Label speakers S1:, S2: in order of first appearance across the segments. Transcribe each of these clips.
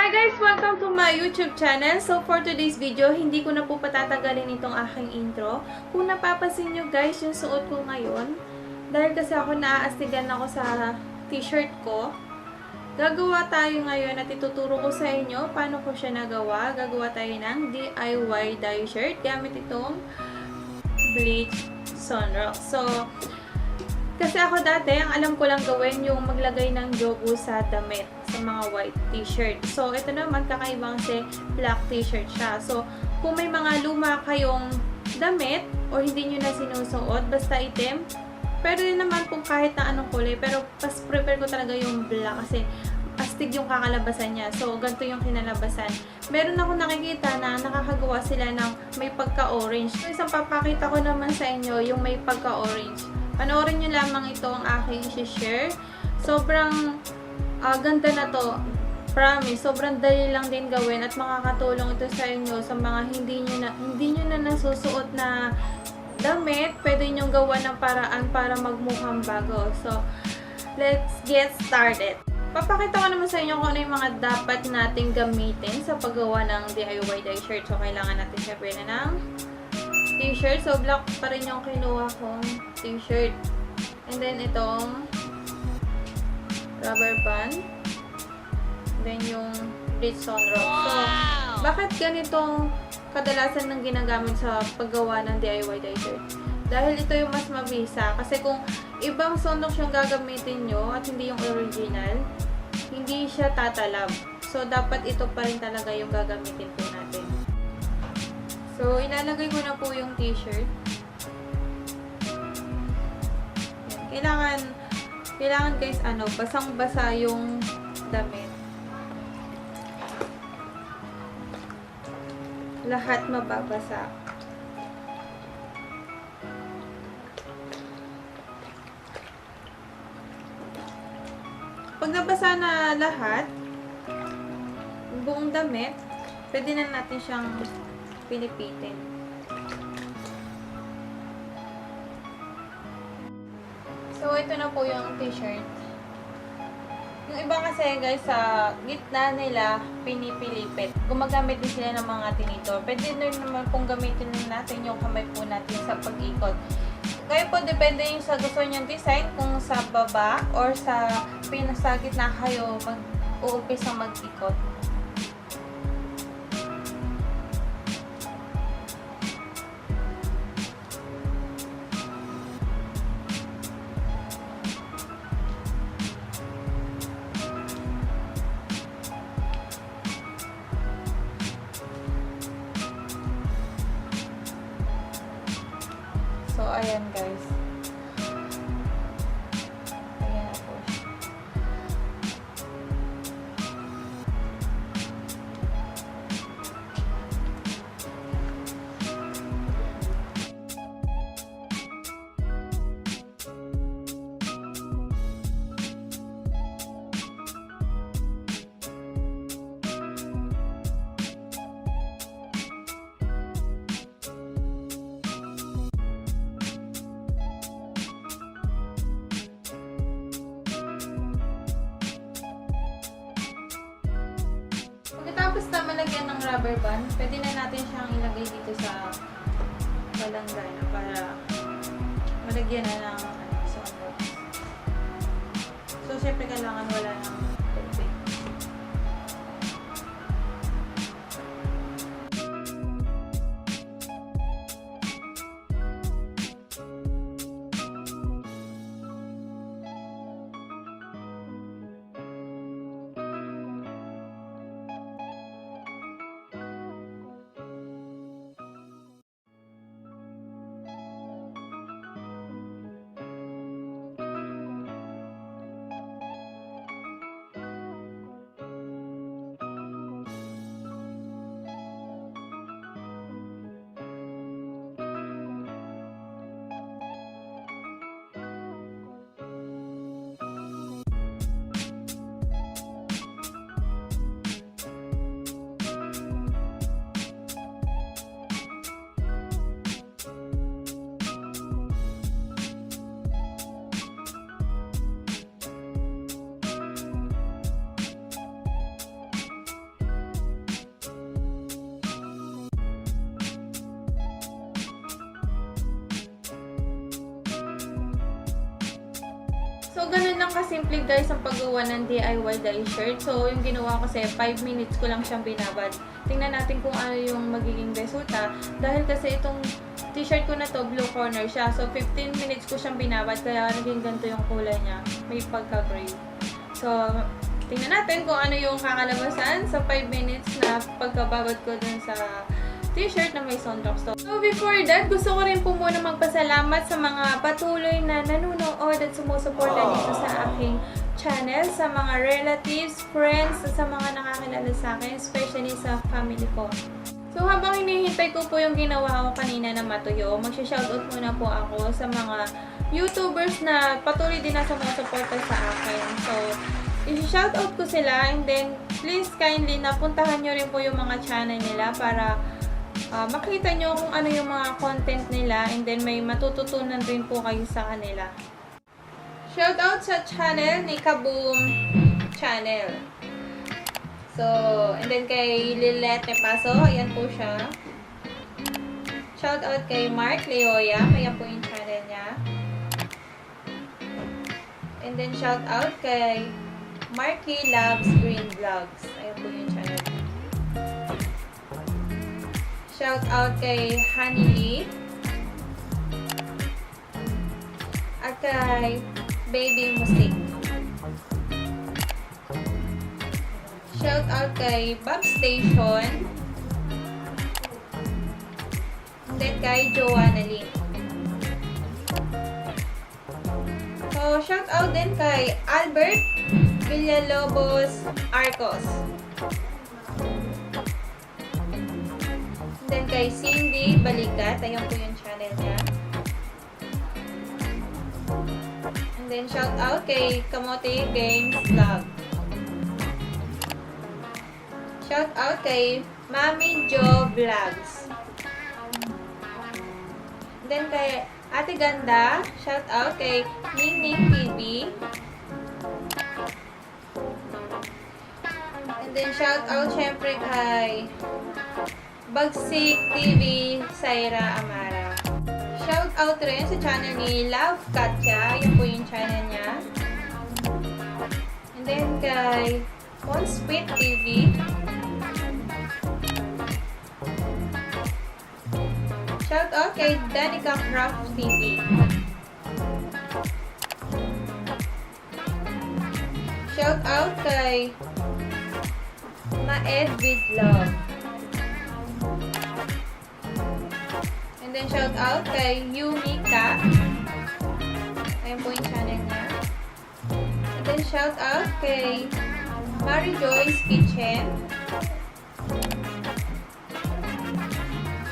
S1: Hi guys! Welcome to my YouTube channel. So for today's video, hindi ko na po patatagalin itong aking intro. Kung napapansin nyo guys, yung suot ko ngayon, dahil kasi ako naaastigan ako sa t-shirt ko, gagawa tayo ngayon at ituturo ko sa inyo paano ko siya nagawa. Gagawa tayo ng DIY dye shirt gamit itong Bleach Sunrock. So, kasi ako dati, ang alam ko lang gawin yung maglagay ng jogo sa damit, sa mga white t-shirt. So, ito naman kakaibang kasi black t-shirt siya. So, kung may mga luma kayong damit o hindi nyo na sinusuot, basta itim, pwede din naman kung kahit na anong kulay. Pero, pas prepare ko talaga yung black kasi astig yung kakalabasan niya. So, ganito yung kinalabasan. Meron ako nakikita na nakakagawa sila ng may pagka-orange. So, isang papakita ko naman sa inyo yung may pagka-orange. Panoorin nyo lamang ito ang aking isi-share. Sobrang ganda na to. Promise, sobrang dali lang din gawin at makakatulong ito sa inyo sa mga hindi nyo na nasusuot na damit. Pwede nyo gawa ng paraan para magmukhang bago. So, let's get started. Papakita ko naman sa inyo kung ano yung mga dapat nating gamitin sa paggawa ng DIY dye shirt. So, kailangan natin syempre na ng t-shirt. So, black pa rin yung kinuha kong t-shirt. And then, itong rubber band. Then, yung Bleach Sunrock. So, bakit ganitong kadalasan ng ginagamit sa paggawa ng DIY dye shirt? Dahil ito yung mas mabisa. Kasi kung ibang sunrock yung gagamitin nyo at hindi yung original, hindi siya tatalab. So, dapat ito pa rin talaga yung gagamitin po natin. So, ilalagay ko na po yung t-shirt. Kailangan guys, basang-basa yung damit. Lahat mababasa. Pag nabasa na lahat, buong damit, pwede na natin siyang pilipitin. So, ito na po yung t-shirt. Yung iba kasi guys, sa gitna nila, pinipilipit. Gumagamit din sila ng mga tinitor. Pwede din naman kung gamitin natin yung kamay po natin sa pag-ikot. Kaya po, depende yung sa gusto nyong design, kung sa baba or sa pinasagitna kayo mag-uumpisa mag-ikot. So, ayan guys. Ayan na po siya. Tapos na malagyan ng rubber band, pwede na natin siyang ilagay dito sa balanggana para malagyan na ng sunrock. So, syempre kailangan wala ng tubig. So, ganun lang kasimple guys ang paggawa ng DIY dye shirt. So, yung ginawa ko kasi 5 minutes ko lang siyang binabad. Tingnan natin kung ano yung magiging resulta. Dahil kasi itong t-shirt ko na to, blue corner siya. So, 15 minutes ko siyang binabad kaya naging ganito yung kulay niya. May pagka-gray. So, tingnan natin kung ano yung kakalabasan sa 5 minutes na pagkababad ko dun sa t-shirt na may sunrock. So, before that, gusto ko rin po muna magpasalamat sa mga patuloy na nanonood at sumusuporta dito sa aking channel, sa mga relatives, friends, sa mga nakakilala sa akin, especially sa family ko. So, habang hinihintay ko po yung ginawa ko kanina na matuyo, mag-shoutout muna po ako sa mga YouTubers na patuloy din na sumusuporta sa akin. So, i-shoutout ko sila and then, please kindly napuntahan nyo rin po yung mga channel nila para makita nyo kung ano yung mga content nila and then may matututunan rin po kayo sa kanila. Shoutout sa channel ni Kaboom Channel. So, and then kay Lilette Nepaso, ayan po siya. Shoutout kay Mark Leoya, ayan po yung channel niya. And then shoutout kay Marky Loves Green Vlogs, ayan po yung channel niya. Shout out kay Honey Lee at kay Baby Musik. Shout out kay Bob Station and then kay Joanna Lee. So, shout out din kay Albert Villalobos Arcos. Then kay Cindy Balikat, ayan po yung channel niya. And then shout out kay Kamote Games Vlog. Shout out kay Mami Jo Vlogs. And then kay Ate Ganda, shout out kay Ning Ning TV. And then shout out syempre kay Bagsik TV, Saira Amara. Shout out rin sa channel ni Love Katya. Yun po yung channel niya. And then kay Monspit TV. Shout out kay Danica Craft TV. Shout out kay Maed with Love. And then shout out kay Yumika. Ayan po yung channel niya. And then shout out kay Mary Joy's Kitchen.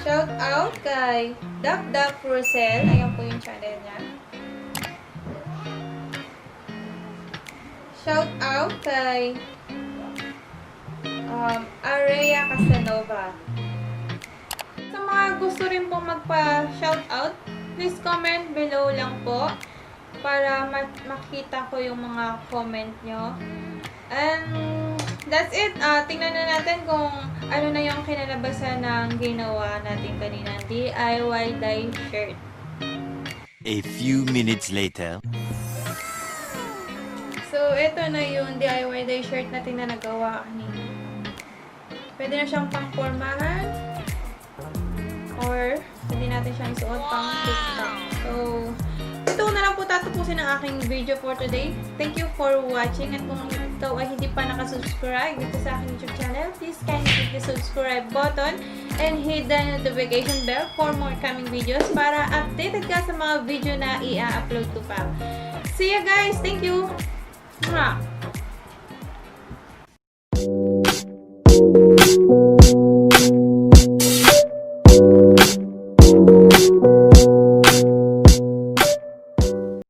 S1: Shout out kay Duck Duck Rosel. Ayan po yung channel niya. Shout out kay Areya Casanova. Sa mga gusto rin po magpa-shoutout, please comment below lang po para makita ko yung mga comment nyo. And that's it. Tingnan na natin kung ano na yung kinalabasan ng ginawa natin kanina, DIY dye shirt.
S2: A few minutes later.
S1: So, ito na yung DIY dye shirt natin na nagawa kanina. Pwede na siyang pang-formahan or pwede natin siyang isuot pang TikTok. So, ito na lang po tatapusin ang aking video for today. Thank you for watching. At kung ikaw ay hindi pa nakasubscribe dito sa aking YouTube channel, please kindly hit the subscribe button and hit the notification bell for more coming videos para updated ka sa mga video na i-upload ko pa. See you guys! Thank you! Mwah!